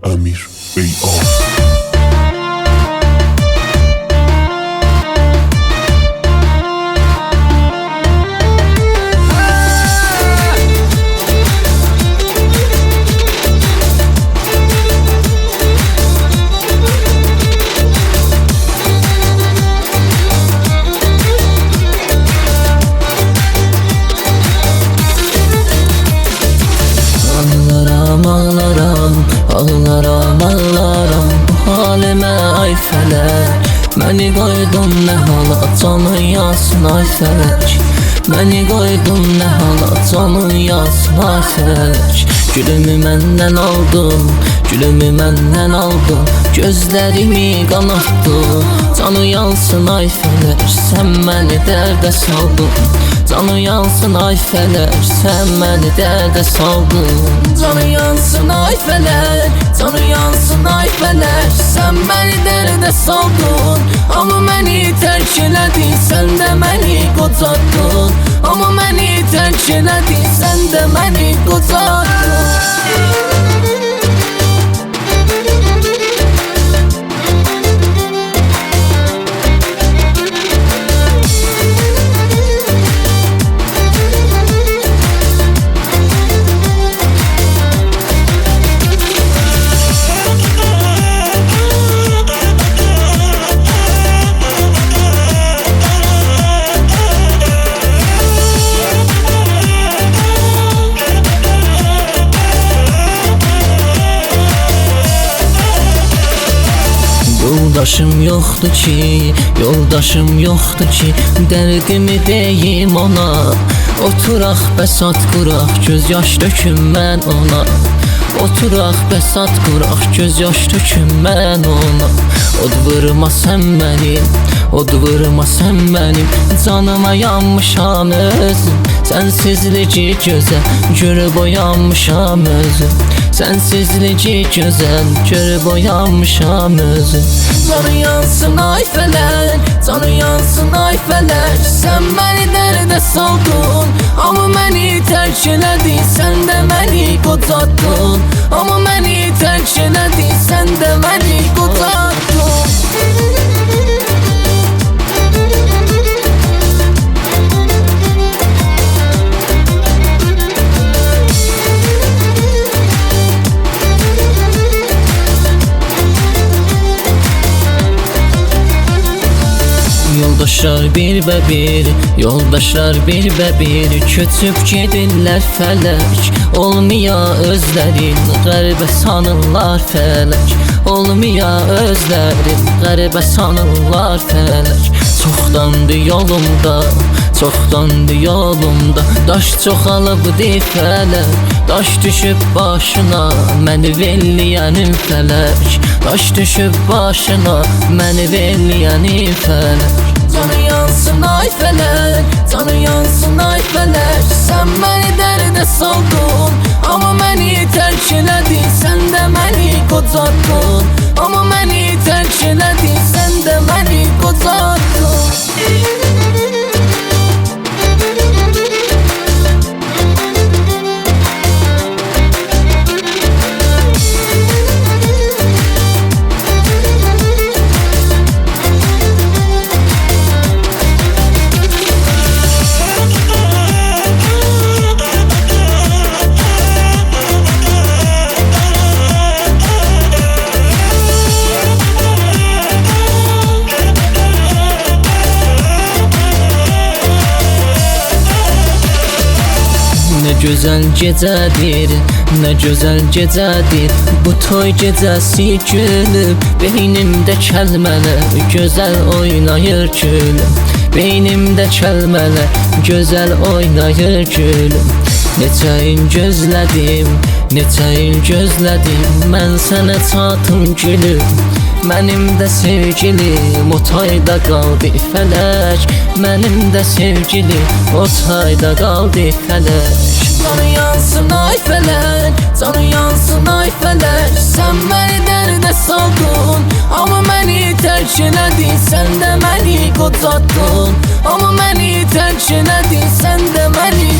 Amir Bey. Ağlaram, ağlaram bu halime ay felek. Məni qoydun nə hala, canın yansın ay felek. Məni qoydun nə hala, canın yansın ay felek. Gülümü məndən aldın, gülümü məndən aldın, gözlərimi qanattın. Canı yansın ay felek, sən məni dərdə saldın. Canı yansın ay felek, sən məni dərdə saldın. Canı yansın ay felek, canı yansın ay felek, sən məni dərdə saldın. Amma məni tərk elədin, sən də məni qocardın. Amma məni tərk elədin, sən də məni qocardın. Yoldaşım yoxdur ki, yoldaşım yoxdur ki, dərdimi deyim ona. Oturaq bəsat quraq, göz yaş döküm mən ona. Oturaq bəsat quraq, göz yaş döküm mən ona. Od vurma sən mənim, od vurma sən mənim, canıma yanmışam özüm. Sənsizlici gözəl, görüb oyanmışam özüm. Sənsizlici gözəl, görüb oyanmışam özüm. Canı yansın ay felek, canı yansın ay felek, sən məni dərdə saldın. Amma məni tərk elədin, sən də məni qocardın. Amma məni tərk elədin, sən də məni qocardın. Yoldaşlar bir bə bir, yoldaşlar bir bə bir, köçüb gedirlər fələk. Olmaya özlərin, qəribə sanırlar fələk. Olmaya özlərin, qəribə sanırlar fələk. Çoxdandı yolumda, çoxdandı yolumda, daş çoxalıbdı fələk. Daş düşüb başına, məni velliyənin fələk. Daş düşüb başına, məni velliyənin fələk. Canı yansın ay felek, canı yansın ay felek, sən məni dərdə saldın. Amma məni tərk elədin, sən də məni qocardın. Amma məni tərk elədin, sən də məni qocardın. Nə gözəl gecədir, nə gözəl gecədir, bu toy gecəsi gülüm. Beynimdə kəlmələr gözəl oynayır gülüm. Beynimdə kəlmələr gözəl oynayır gülüm. Neçə il gözlədim, neçə il gözlədim, mən sənə çatım gülüm. Mənim də sevgilim o tayda qaldı fələk. Mənim də sevgilim o tayda qaldı fələk. Canı yansın ay felek, canı yansın ay felek, sən məni dərdə saldın. Amma məni tərk elədin, sən də məni qocardın. Amma məni tərk elədin, sən də məni